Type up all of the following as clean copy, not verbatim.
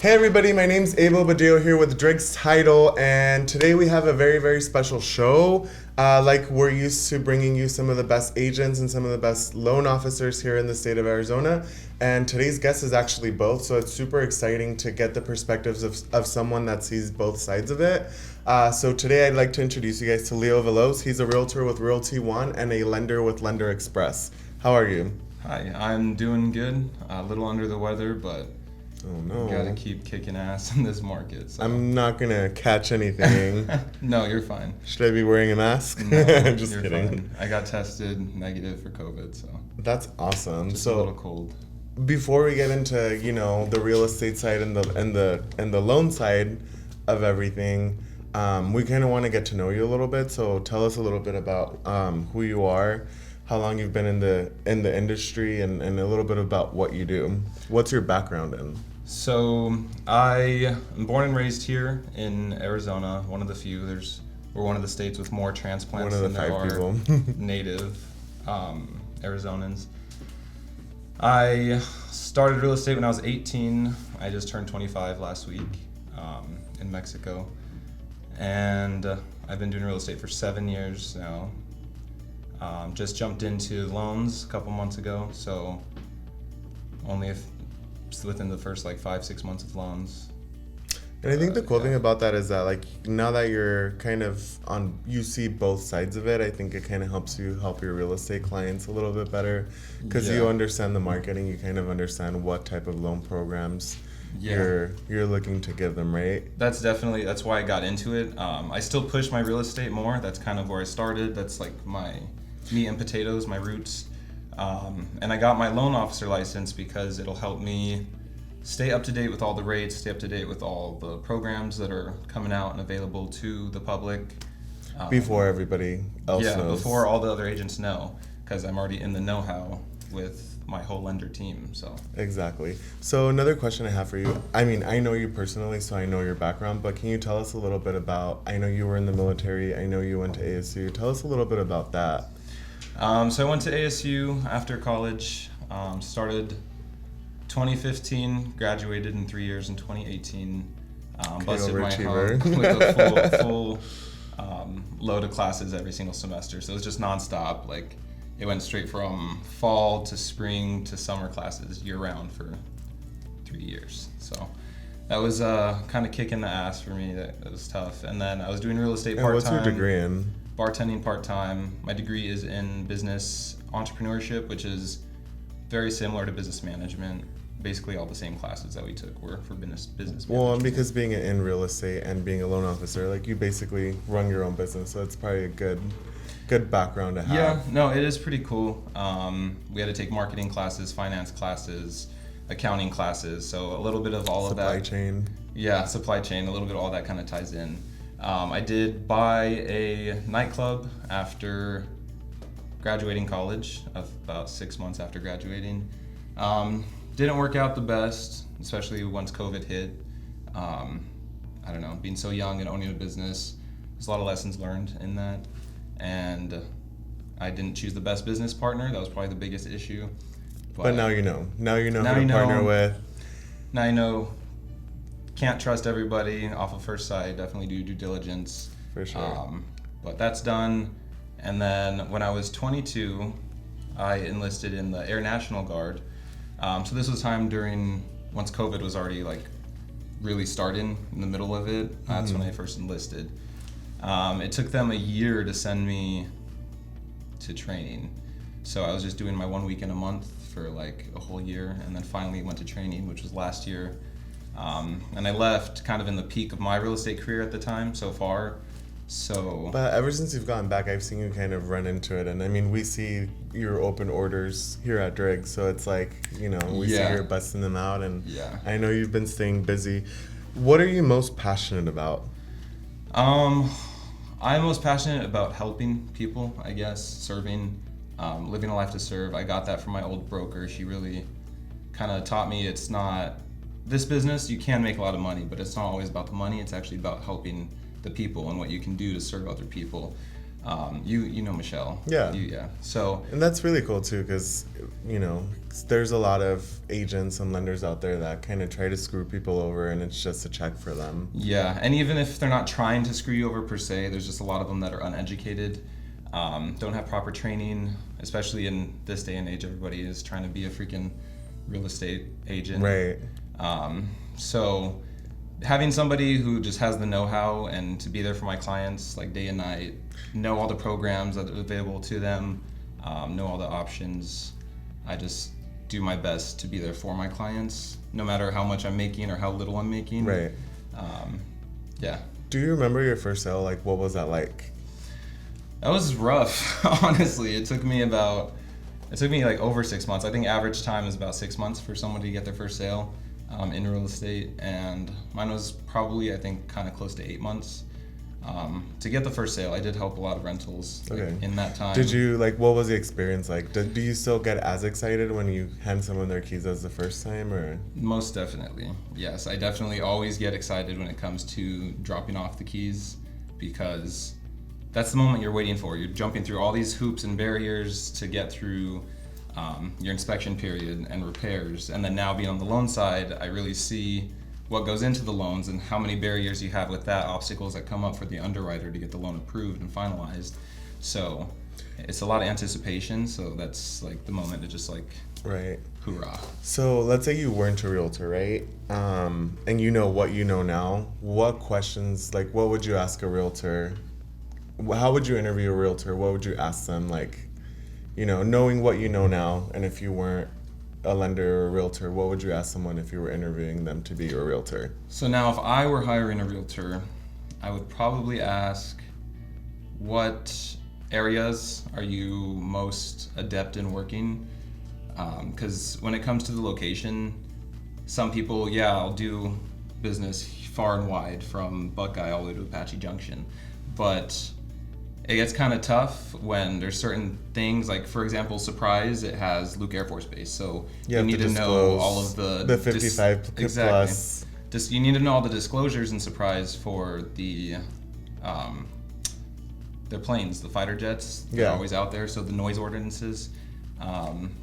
Hey everybody, my name's Abel Badillo here with Drake's Title, and today we have a very, very special show. Like we're used to bringing you some of the best agents and some of the best loan officers here in the state of Arizona, and today's guest is actually both, so it's super exciting to get the perspectives of someone that sees both sides of it. So today I'd like to introduce you guys to Leonard Veloz. He's a realtor with Realty One and a lender with Lender Express. How are you? Hi, I'm doing good. A little under the weather, but oh no, gotta keep kicking ass in this market. So. I'm not gonna catch anything. No, you're fine. Should I be wearing a mask? No, Just you're kidding. Fine. I got tested negative for COVID, so that's awesome. Just so a little cold. Before we get into the real estate side and the loan side of everything, we kind of want to get to know you a little bit. So tell us a little bit about who you are, how long you've been in the industry, and a little bit about what you do. What's your background in? So I am born and raised here in Arizona, one of the few. We're one of the states with more transplants than there are native Arizonans. I started real estate when I was 18. I just turned 25 last week in Mexico. And I've been doing real estate for 7 years now. Just jumped into loans a couple months ago, so only within the first 5-6 months of loans. And I think the cool thing about that is that now that you're kind of you see both sides of it, I think it kind of helps you help your real estate clients a little bit better because you understand the market and you kind of understand what type of loan programs you're looking to give them, right? That's why I got into it. I still push my real estate more. That's kind of where I started. That's my meat and potatoes, my roots. And I got my loan officer license because it'll help me stay up to date with all the rates, stay up to date with all the programs that are coming out and available to the public. Before everybody else knows. Yeah, before all the other agents know, because I'm already in the know-how with my whole lender team. So exactly. So another question I have for you, I mean, I know you personally, so I know your background, but can you tell us a little bit about, I know you were in the military, I know you went to ASU, tell us a little bit about that. So I went to ASU after college, started 2015, graduated in 3 years in 2018, busted my hump with a full load of classes every single semester. So it was just nonstop. It went straight from fall to spring to summer classes year round for 3 years. So that was kind of kicking the ass for me. That was tough. And then I was doing real estate part-time. What's your degree in? Bartending part-time. My degree is in business entrepreneurship, which is very similar to business management. Basically all the same classes that we took were for business management. Well, and because being in real estate and being a loan officer, you basically run your own business, so it's probably a good background to have. Yeah, no, it is pretty cool. We had to take marketing classes, finance classes, accounting classes, so a little bit of all of that. Supply chain. Yeah, supply chain, a little bit of all that kind of ties in. I did buy a nightclub after graduating college, about 6 months after graduating. Didn't work out the best, especially once COVID hit. I don't know, being so young and owning a business, there's a lot of lessons learned in that. And I didn't choose the best business partner. That was probably the biggest issue. But now you know. Now you know who to partner with. Now you know. Can't trust everybody off of first sight. Definitely do due diligence. For sure. But that's done. And then when I was 22, I enlisted in the Air National Guard. So this was time once COVID was already really starting in the middle of it. That's when I first enlisted. It took them a year to send me to training. So I was just doing my 1 week in a month for a whole year, and then finally went to training, which was last year. And I left kind of in the peak of my real estate career at the time so far. But ever since you've gotten back, I've seen you kind of run into it. And I mean, we see your open orders here at Driggs, so it's we see you're busting them out. And I know you've been staying busy. What are you most passionate about? I'm most passionate about helping people, I guess, serving, living a life to serve. I got that from my old broker. She really kind of taught me it's not, this business, you can make a lot of money, but it's not always about the money. It's actually about helping the people and what you can do to serve other people. You know Michelle. Yeah. Yeah. So. And that's really cool too, because there's a lot of agents and lenders out there that kind of try to screw people over, and it's just a check for them. Yeah, and even if they're not trying to screw you over per se, there's just a lot of them that are uneducated, don't have proper training, especially in this day and age. Everybody is trying to be a freaking real estate agent. Right. So having somebody who just has the know-how and to be there for my clients like day and night, know all the programs that are available to them, know all the options. I just do my best to be there for my clients, no matter how much I'm making or how little I'm making. Right. Yeah. Do you remember your first sale? Like, what was that like? That was rough, honestly. It took me like over 6 months. I think average time is about 6 months for someone to get their first sale in real estate, and mine was probably, I think, kind of close to 8 months. To get the first sale, I did help a lot of rentals in that time. Did you, what was the experience like? Do you still get as excited when you hand someone their keys as the first time, or? Most definitely, yes. I definitely always get excited when it comes to dropping off the keys, because that's the moment you're waiting for. You're jumping through all these hoops and barriers to get through your inspection period and repairs. And then now being on the loan side, I really see what goes into the loans and how many barriers you have with that, obstacles that come up for the underwriter to get the loan approved and finalized. So it's a lot of anticipation. So that's like the moment to just right. Hoorah. So let's say you weren't a realtor, right? And you know what you know now. What questions, what would you ask a realtor? How would you interview a realtor? What would you ask them? Knowing what you know now, and if you weren't a lender or a realtor, what would you ask someone if you were interviewing them to be your realtor? So now if I were hiring a realtor, I would probably ask, what areas are you most adept in working? Because when it comes to the location, some people, I'll do business far and wide from Buckeye all the way to Apache Junction. But it gets kind of tough when there's certain things, like for example, Surprise, it has Luke Air Force Base, so you need to know all of the 55 plus. You need to know all the disclosures in Surprise for their planes, the fighter jets. They're always out there, so the noise ordinances.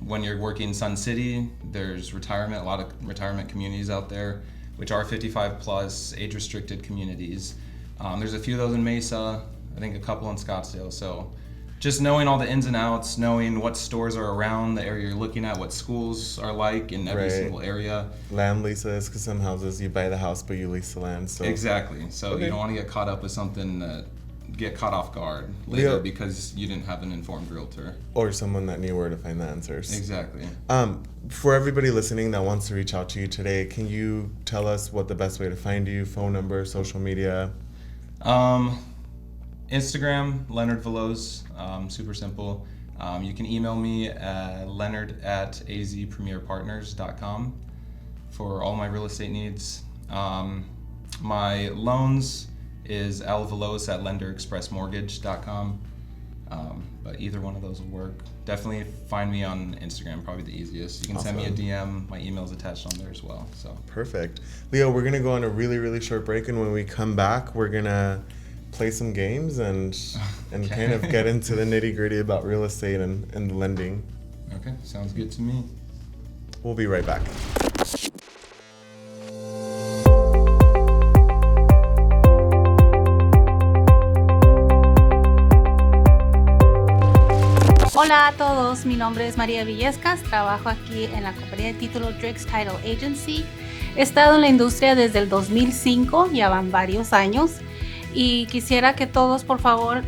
When you're working Sun City, there's a lot of retirement communities out there, which are 55 plus, age restricted communities. There's a few of those in Mesa. I think a couple in Scottsdale. So just knowing all the ins and outs, knowing what stores are around the area you're looking at, what schools are like in every single area. Land leases, because some houses you buy the house but you lease the land. So exactly. So you don't want to get caught up with something that get caught off guard later because you didn't have an informed realtor. Or someone that knew where to find the answers. Exactly. For everybody listening that wants to reach out to you today, can you tell us what the best way to find you, phone number, social media? Instagram, Leonard Veloz, super simple. You can email me at leonard@azpremierpartners.com for all my real estate needs. My loans is lveloz@lenderexpressmortgage.com. But either one of those will work. Definitely find me on Instagram, probably the easiest. You can send me a DM. My email's attached on there as well. So perfect. Leo, we're gonna go on a really, really short break, and when we come back, we're gonna play some games and kind of get into the nitty-gritty about real estate and lending. Okay, sounds good to me. We'll be right back. Hola a todos, mi nombre es María Villescas, trabajo aquí en la compañía de título Driggs Title Agency. He estado en la industria desde el 2005, ya van varios años. Y quisiera que todos, por favor,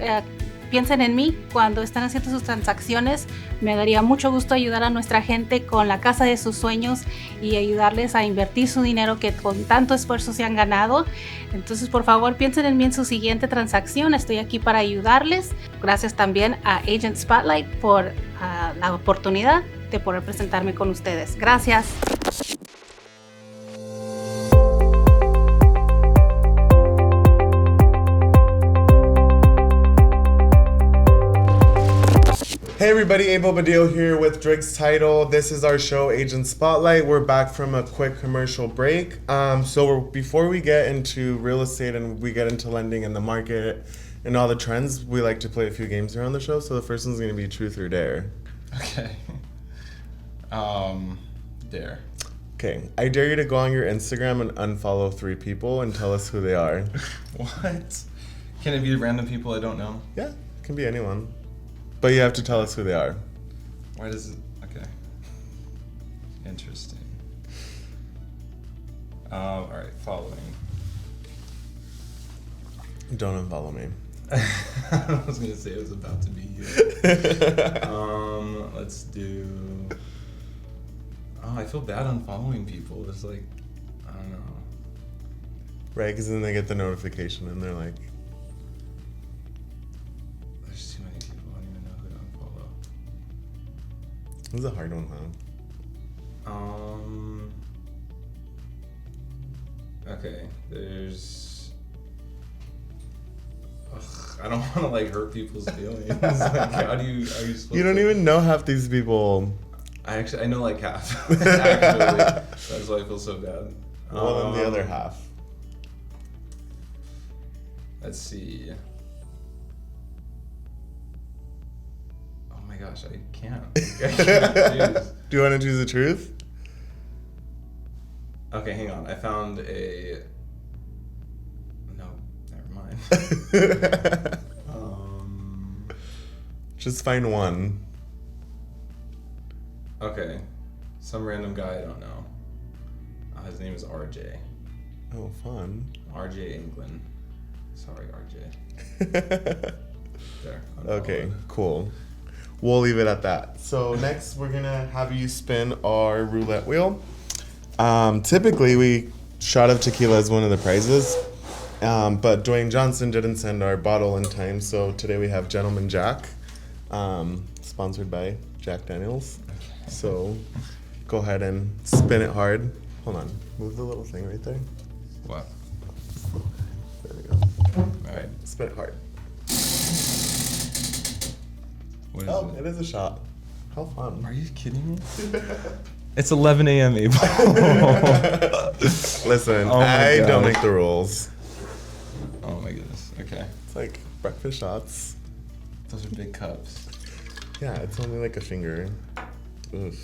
piensen en mí cuando están haciendo sus transacciones. Me daría mucho gusto ayudar a nuestra gente con la casa de sus sueños y ayudarles a invertir su dinero que con tanto esfuerzo se han ganado. Entonces, por favor, piensen en mí en su siguiente transacción. Estoy aquí para ayudarles. Gracias también a Agent Spotlight por la oportunidad de poder presentarme con ustedes. Gracias. Hey everybody, Abel Badillo here with Driggs Title. This is our show, Agent Spotlight. We're back from a quick commercial break. Before we get into real estate and we get into lending in the market And all the trends, we like to play a few games around the show. So the first one's going to be truth or dare. Okay. Dare. Okay. I dare you to go on your Instagram and unfollow 3 people and tell us who they are. What? Can it be random people I don't know? Yeah, it can be anyone. But you have to tell us who they are. Why does it... Okay. Interesting. All right, following. Don't unfollow me. I was going to say it was about to be you. Let's do... Oh, I feel bad unfollowing people. It's like, I don't know. Right, because then they get the notification and they're like... There's too many people. I don't even know who to unfollow. This is a hard one, huh? Okay, there's... Ugh, I don't want to, like, hurt people's feelings. Like, are you supposed to... You don't even know half these people. I know, like, half. Actually. That's why I feel so bad. Well, then the other half. Let's see. Oh my gosh, I can't. I can't choose. Do you want to choose the truth? Okay, hang on. I found a... No, never mind. Just find one. Okay. Some random guy I don't know. His name is RJ. Oh, fun. RJ England. Sorry, RJ. There. Okay, cool. We'll leave it at that. So next we're gonna have you spin our roulette wheel. Typically shot of tequila is one of the prizes, but Dwayne Johnson didn't send our bottle in time, so today we have Gentleman Jack, sponsored by Jack Daniels. Okay. So go ahead and spin it hard. Hold on, move the little thing right there. What? There we go. All right. Spin it hard. What is Oh, it? it is a shot. How fun. Are you kidding me? It's 11 a.m. Abel. Listen, Oh my I don't gosh. make the rules. Oh my goodness. Okay. It's like breakfast shots. Those are big cups. Yeah, it's only like a finger. Oof.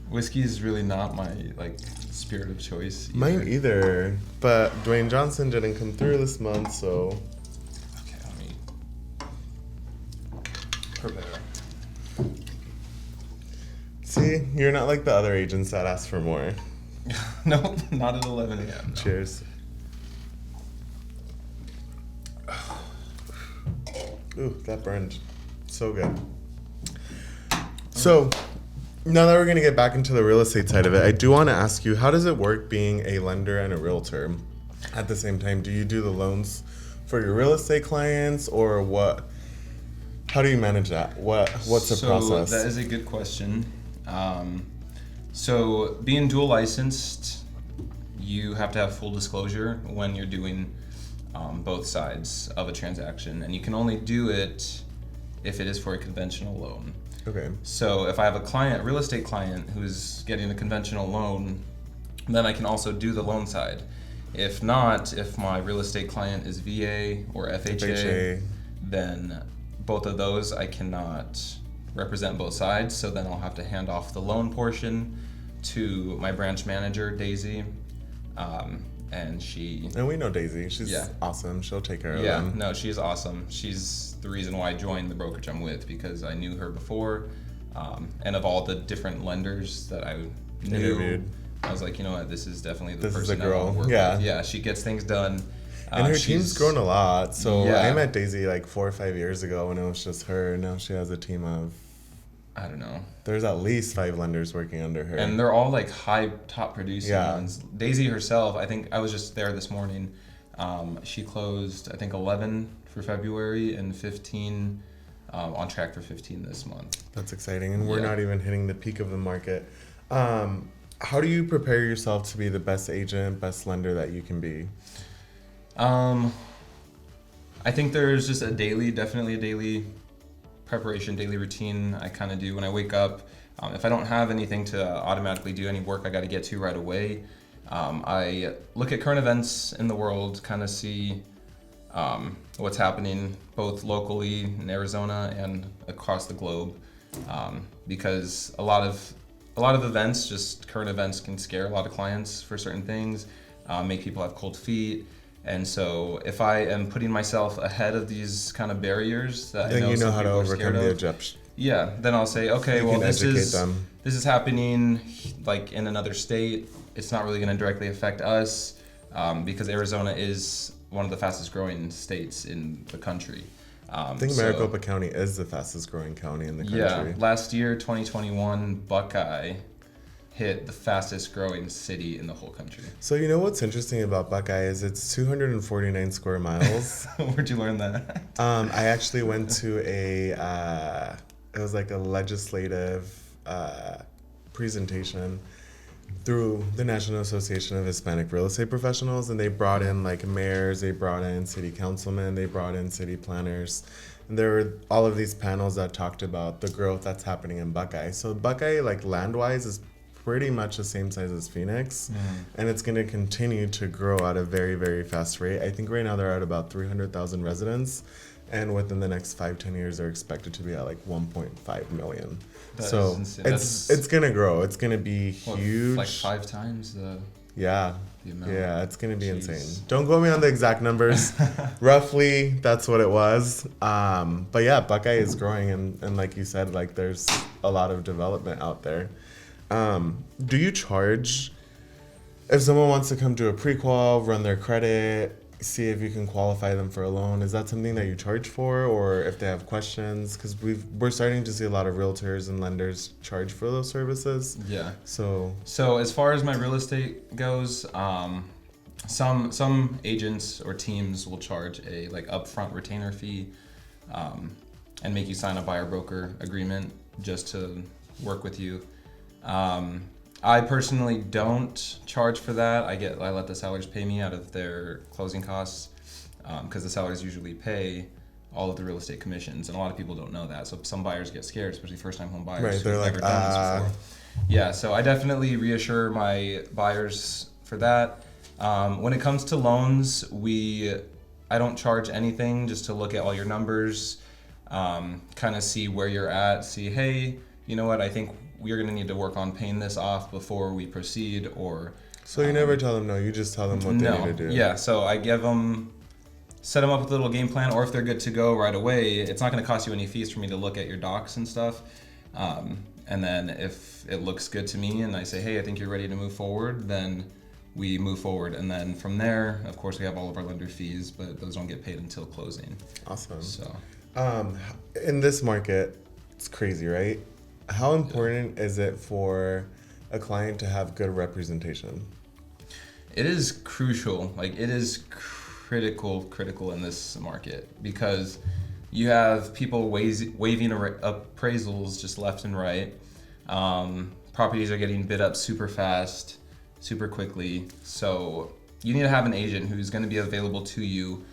Whiskey is really not my spirit of choice. Mine either, but Dwayne Johnson didn't come through this month, so Okay, let me prepare. see, you're not like the other agents that ask for more. No, not at 11 a.m. No. Cheers. Ooh, that burned. So good. So, now that we're going to get back into the real estate side of it, I do want to ask you, how does it work being a lender and a realtor at the same time? Do you do the loans for your real estate clients, or what? How do you manage that? What's the process? So that is a good question. So being dual licensed, you have to have full disclosure when you're doing both sides of a transaction, and you can only do it if it is for a conventional loan. Okay. So if I have a real estate client who's getting a conventional loan, then I can also do the loan side. If not, if my real estate client is VA or FHA, then both of those I cannot represent both sides. So then I'll have to hand off the loan portion to my branch manager, Daisy. And we know Daisy. She's awesome. She'll take care of them. Yeah, no, she's awesome. She's the reason why I joined the brokerage I'm with, because I knew her before. And of all the different lenders that I knew, Interviewed. I was like, you know what, this is definitely the This is person the I girl. want to work Yeah. with. Yeah, she gets things done. And her team's grown a lot. So Yeah. I met Daisy like 4 or 5 years ago when it was just her. Now she has a team of, I don't know. there's at least 5 lenders working under her. And they're all like top producing Yeah. ones. Daisy herself, I think I was just there this morning. She closed, I think, 11 for February and 15 on track for 15 this month. That's exciting. And we're Yeah. not even hitting the peak of the market. How do you prepare yourself to be the best agent, best lender that you can be? I think there's just definitely a daily preparation, daily routine I kind of do when I wake up. If I don't have anything to automatically do, any work I got to get to right away, I look at current events in the world, kind of see what's happening both locally in Arizona and across the globe, because a lot of events, just current events, can scare a lot of clients for certain things, make people have cold feet. And so if I am putting myself ahead of these kind of barriers that then I know you know some how to people are overcome scared the of, objection. yeah, then I'll say, okay, You well, can this educate is them. this is happening like in another state. It's not really going to directly affect us, because Arizona is one of the fastest growing states in the country. I think Maricopa County is the fastest growing county in the country. Yeah, last year, 2021, Buckeye hit the fastest growing city in the whole country. So you know what's interesting about Buckeye is it's 249 square miles. Where'd you learn that? I actually went to it was like a legislative presentation through the National Association of Hispanic Real Estate Professionals, and they brought in like mayors, they brought in city councilmen, they brought in city planners, and there were all of these panels that talked about the growth that's happening in Buckeye. So Buckeye, like land-wise, is pretty much the same size as Phoenix, and it's going to continue to grow at a very, very fast rate. I think right now they're at about 300,000 residents, and within the next 5-10 years, they're expected to be at like 1.5 million. So it's going to grow. It's going to be huge. Like 5 times the amount. Yeah, it's going to be insane. Don't quote me on the exact numbers. Roughly, that's what it was. But yeah, Buckeye is growing, and like you said, like there's a lot of development out there. Do you charge if someone wants to come to a pre-qual, run their credit, see if you can qualify them for a loan? Is that something that you charge for, or if they have questions? Because we're starting to see a lot of realtors and lenders charge for those services. Yeah. So as far as my real estate goes, some agents or teams will charge a like upfront retainer fee, and make you sign a buyer broker agreement just to work with you. I personally don't charge for that. I let the sellers pay me out of their closing costs, because the sellers usually pay all of the real estate commissions, and a lot of people don't know that. So some buyers get scared, especially first-time home buyers. Right, they're like, never done this before. Yeah, so I definitely reassure my buyers for that. When it comes to loans, I don't charge anything, just to look at all your numbers, kind of see where you're at, see, hey, you know what, I think we're going to need to work on paying this off before we proceed, or... So you never tell them no, you just tell them what they need to do. Yeah, so I set them up with a little game plan, or if they're good to go right away, it's not going to cost you any fees for me to look at your docs and stuff. And then if it looks good to me and I say, hey, I think you're ready to move forward, then we move forward. And then from there, of course, we have all of our lender fees, but those don't get paid until closing. Awesome. So, in this market, it's crazy, right? How important is it for a client to have good representation? It is crucial. Like, it is critical in this market, because you have people waiving appraisals just left and right. Properties are getting bid up super fast, super quickly. So you need to have an agent who's going to be available to you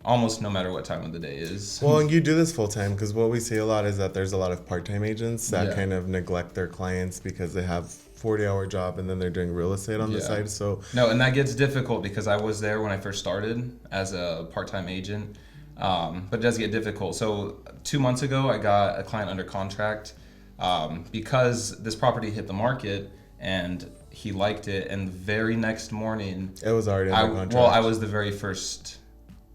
almost no matter what time of the day is. Well, and you do this full time, because what we see a lot is that there's a lot of part-time agents that kind of neglect their clients because they have 40-hour job and then they're doing real estate on the side. So no, and that gets difficult, because I was there when I first started as a part-time agent, but it does get difficult. So 2 months ago, I got a client under contract, because this property hit the market and he liked it, and the very next morning it was already under contract. Well, I was the very first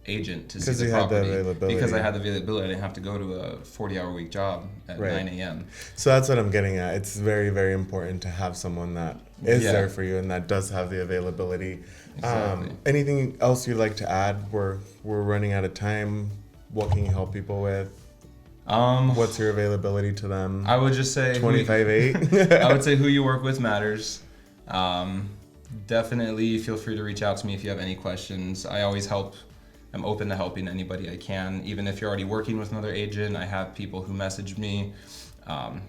agent to see the property, because I had the availability. I didn't have to go to a 40-hour week job at 9 a.m. So that's what I'm getting at. It's very, very important to have someone that is there for you and that does have the availability. Exactly. Anything else you'd like to add? We're running out of time. What can you help people with? What's your availability to them? I would just say 25/8. I would say who you work with matters. Definitely feel free to reach out to me if you have any questions. I always help. I'm open to helping anybody I can. Even if you're already working with another agent, I have people who message me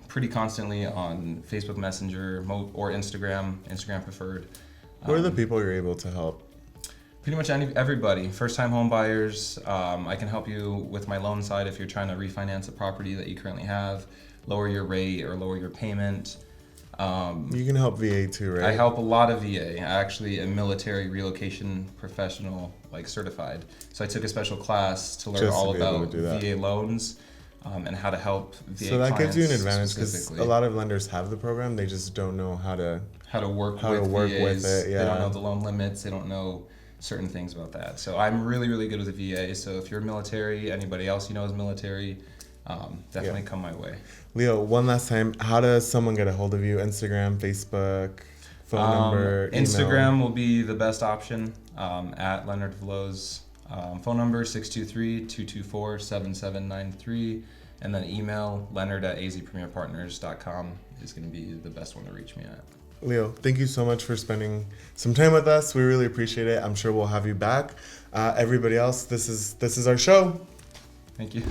pretty constantly on Facebook Messenger or Instagram preferred. Who are the people you're able to help? Pretty much everybody. First-time home buyers. I can help you with my loan side if you're trying to refinance a property that you currently have, lower your rate or lower your payment. You can help VA too, right? I help a lot of VA. I actually am military relocation professional, like certified. So I took a special class to learn all about VA loans and how to help VA So that gives you an clients advantage because a lot of lenders have the program, they just don't know how to work with it. Yeah. They don't know the loan limits. They don't know certain things about that. So I'm really, really good with the VA. So if you're military, anybody else you know is military, definitely come my way. Leo, one last time, how does someone get a hold of you? Instagram, Facebook, phone number, email? Instagram will be the best option, at Leonard Veloz. Phone number 623-224-7793, and then email leonard@azpremierpartners.com is going to be the best one to reach me at. Leo, thank you so much for spending some time with us. We really appreciate it. I'm sure we'll have you back. Everybody else, this is our show. Thank you.